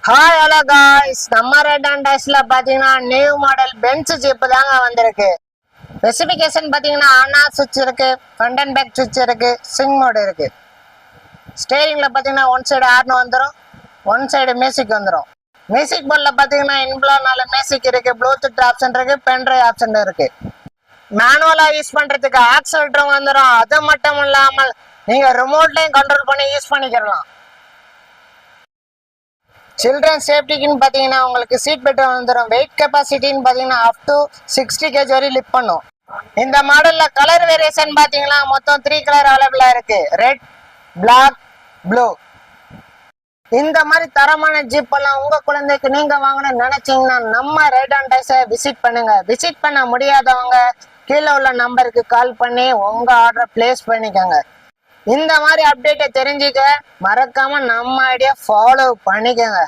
Hi hello guys, நம்ம red and டைஸ்ல பாத்தீங்கன்னா new model Benz jeep தாங்க வந்திருக்கு. ஸ்பெசிஃபிகேஷன் பாத்தீங்கன்னா ஆனா சுவிட்ச் இருக்கு, ஃப்ரண்ட் அண்ட் பேக் சுவிட்ச் இருக்கு, ஸ்விங் மோட் இருக்கு. ஸ்டேரிங்ல பாத்தீங்கன்னா ஒன் சைடு ஹார்ன் வந்துடும், ஒன் சைடு மியூசிக் வந்துடும். மியூசிக் போர்டில் பாத்தீங்கன்னா இன்ப்ளோ 4 மியூசிக் இருக்கு, ப்ளூடூத் ஆப்ஷன் இருக்கு, பென்ட்ரைவ் ஆப்ஷன் இருக்கு. மேனுவலா யூஸ் பண்றதுக்கு ஆக்சிலேட்டரும் வந்துடும். அது மட்டும் இல்லாமல் நீங்க ரிமோட்லயும் கண்ட்ரோல் பண்ணி யூஸ் பண்ணிக்கலாம். சில்ட்ரன் சேஃப்டிக்குன்னு பார்த்தீங்கன்னா உங்களுக்கு சீட் பெல்ட் வந்துடும். வெயிட் கெப்பாசிட்டின்னு பார்த்தீங்கன்னா அப் டு 60 kg வரை லிஃப்ட் பண்ணும். இந்த மாடலில் கலர் வேரியேஷன் பார்த்தீங்கன்னா மொத்தம் 3 கலர் அவைலபிளாக இருக்கு, ரெட், பிளாக், ப்ளூ. இந்த மாதிரி தரமான ஜீப் எல்லாம் உங்க குழந்தைக்கு நீங்க வாங்கணும்னு நினைச்சீங்கன்னா நம்ம ரெட் அண்ட் டைஸை விசிட் பண்ணுங்க. விசிட் பண்ண முடியாதவங்க கீழே உள்ள நம்பருக்கு கால் பண்ணி உங்க ஆர்டரை பிளேஸ் பண்ணிக்கோங்க. இந்த மாதிரி அப்டேட்டை தெரிஞ்சுக்க மறக்காம நம்ம ஐடியா ஃபாலோ பண்ணிக்கோங்க.